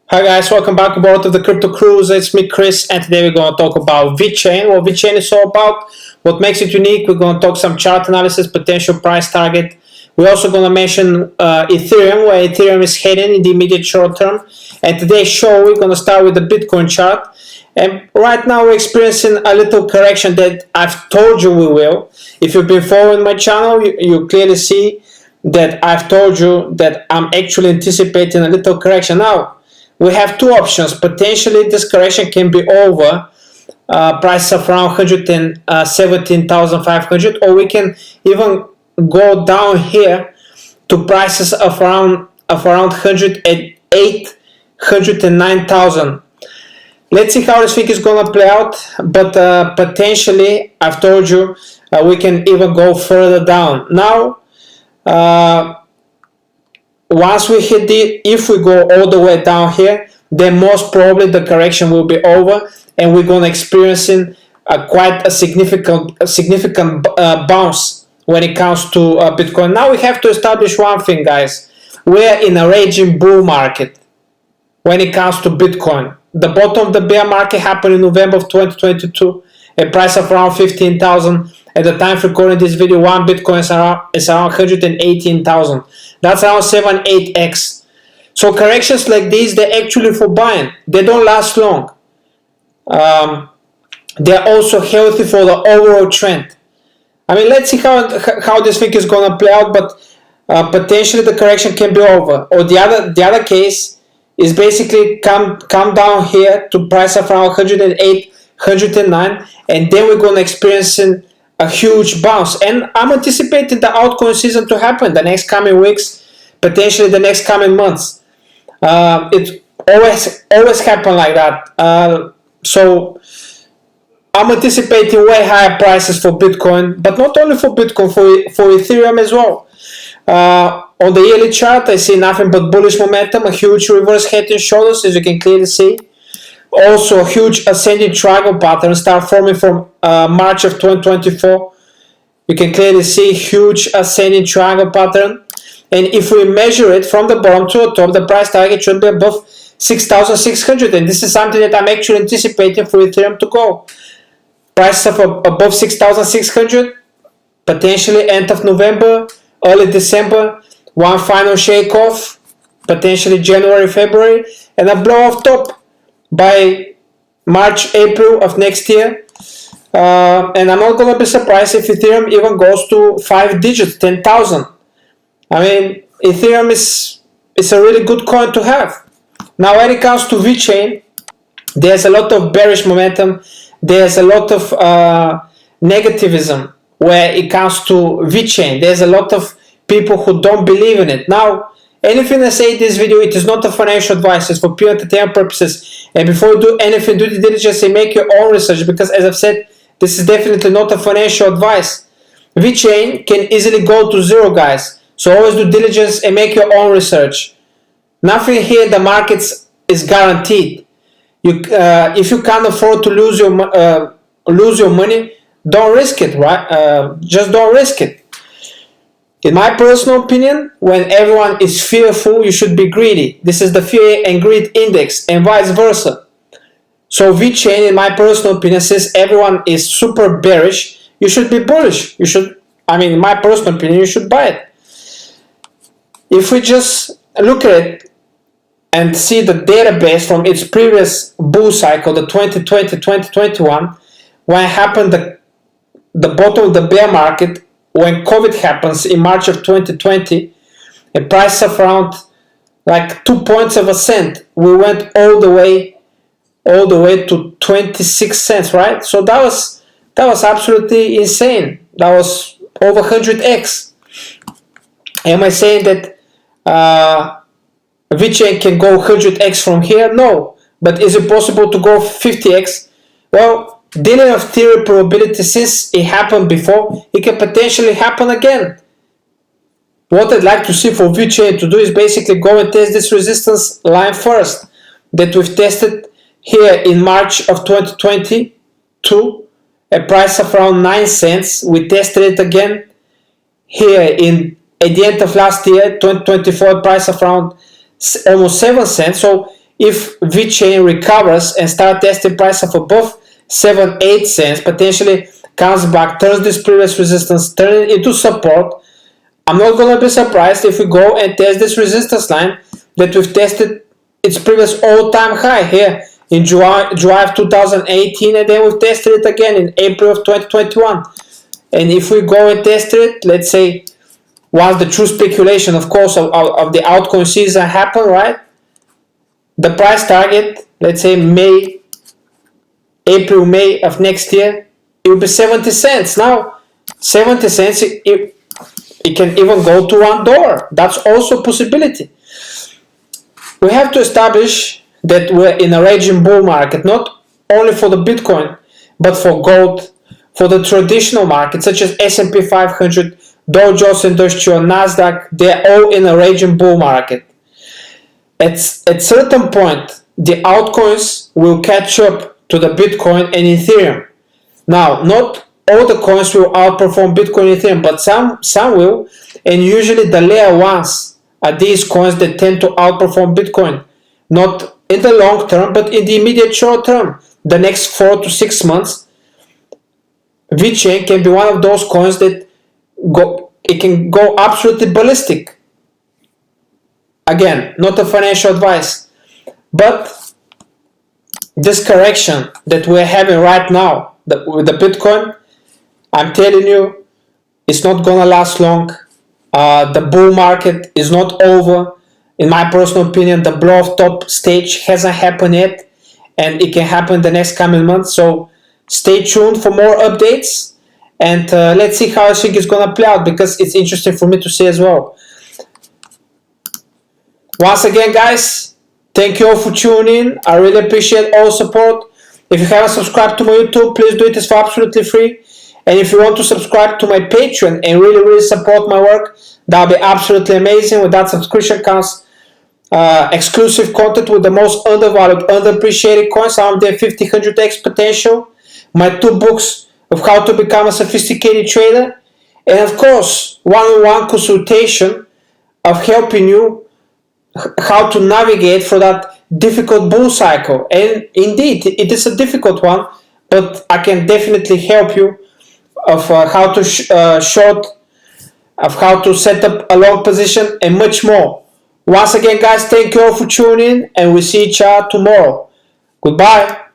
Hi guys, welcome back aboard of the Crypto Cruise. It's me, Chris, and today we're going to talk about VeChain. What VeChain is all about, what makes it unique. We're going to talk some chart analysis, potential price target. We're also going to mention Ethereum, where Ethereum is heading in the immediate short term. And today's show, we're going to start with the Bitcoin chart. And right now we're experiencing a little correction that I've told you we will. If you've been following my channel, you clearly see that I've told you that I'm actually anticipating a little correction. Now, we have two options. Potentially this correction can be over price of around 117,500, or we can even go down here to prices of around 108, 109,000. Let's see how this thing is gonna play out, but potentially I've told you we can even go further down. Now once we hit if we go all the way down here, then most probably the correction will be over and we're going to experiencing quite a significant bounce when it comes to Bitcoin. Now we have to establish one thing, guys. We're in a raging bull market when it comes to Bitcoin. The bottom of the bear market happened in November of 2022, a price of around 15,000. At the time of recording this video, one Bitcoin is around 118,000. That's around 7-8x. So corrections like these, they're actually for buying. They don't last long. They're also healthy for the overall trend. I mean, let's see how this thing is going to play out, but potentially the correction can be over. Or the other case is basically come down here to price of around 108, 109, and then we're going to experience a huge bounce. And I'm anticipating the altcoin season to happen the next coming weeks, potentially the next coming months. It always happen like that. So I'm anticipating way higher prices for Bitcoin, but not only for Bitcoin, for Ethereum as well. On the yearly chart, I see nothing but bullish momentum, a huge reverse head and shoulders, as you can clearly see. Also, a huge ascending triangle pattern start forming from March of 2024. You can clearly see huge ascending triangle pattern. And if we measure it from the bottom to the top, the price target should be above 6,600. And this is something that I'm actually anticipating for Ethereum to go. Price of above 6,600, potentially end of November, early December, one final shake off, potentially January, February, and a blow off top by March, April of next year. And I'm not going to be surprised if Ethereum even goes to 5 digits, 10,000. I mean, Ethereum is a really good coin to have. Now, when it comes to VeChain, there's a lot of bearish momentum. There's a lot of negativism where it comes to VeChain. There's a lot of people who don't believe in it. Now, anything I say in this video, it is not a financial advice. It's for pure entertainment purposes. And before you do anything, do the diligence and make your own research, because as I've said, this is definitely not a financial advice. VeChain can easily go to zero, guys. So always do diligence and make your own research. Nothing here in the markets is guaranteed. If you can't afford to lose your money, don't risk it, right? Just don't risk it. In my personal opinion, when everyone is fearful, you should be greedy. This is the fear and greed index, and vice versa. So VeChain, in my personal opinion, since everyone is super bearish, you should be bullish. In my personal opinion, you should buy it. If we just look at it and see the database from its previous bull cycle, the 2020-2021, when happened the bottom of the bear market, when COVID happens in March of 2020, a price of around like 2 points of a cent, we went all the way to 26 cents, right? So that was absolutely insane. That was over 100x. Am I saying that VeChain can go 100x from here? No. But is it possible to go 50x? Well, dealing of theory probability, since it happened before, it can potentially happen again. What I'd like to see for VeChain to do is basically go and test this resistance line first that we've tested here in March of 2022, a price of around 9 cents. We tested it again here at the end of last year, 2024, price of around almost 7 cents. So if VeChain recovers and start testing price of above 7-8 cents, potentially comes back, turns this previous resistance, turn it into support, I'm not going to be surprised if we go and test this resistance line that we've tested its previous all-time high here in July of 2018, and then we've tested it again in April of 2021. And if we go and test it, let's say once the true speculation, of course, of the altcoin season happen, right? The price target, let's say April, May of next year, it will be 70 cents. Now, 70 cents, it can even go to $1. That's also a possibility. We have to establish that we're in a raging bull market, not only for the Bitcoin, but for gold, for the traditional market, such as S&P 500, Dow Jones Industrial, Nasdaq. They're all in a raging bull market. At certain point, the altcoins will catch up to the Bitcoin and Ethereum. Now, not all the coins will outperform Bitcoin and Ethereum, but some will, and usually the layer ones are these coins that tend to outperform Bitcoin. Not in the long term, but in the immediate short term, the next 4 to 6 months, VeChain can be one of those coins that it can go absolutely ballistic. Again, not a financial advice, but this correction that we're having right now with the Bitcoin, I'm telling you, it's not gonna last long. The bull market is not over. In my personal opinion, the blow off top stage hasn't happened yet, and it can happen the next coming months. So stay tuned for more updates, and let's see how I think it's gonna play out, because it's interesting for me to see as well. Once again, guys, thank you all for tuning in. I really appreciate all support. If you haven't subscribed to my YouTube, please do it. It's for absolutely free. And if you want to subscribe to my Patreon and really support my work, that would be absolutely amazing. With that subscription comes exclusive content with the most undervalued, underappreciated coins out there, 50, 100x potential, my 2 books of how to become a sophisticated trader, and of course, one-on-one consultation of helping you how to navigate for that difficult bull cycle. And indeed, it is a difficult one, but I can definitely help you of how to short, of how to set up a long position, and much more. Once again, guys, thank you all for tuning in, and we'll see each other tomorrow. Goodbye.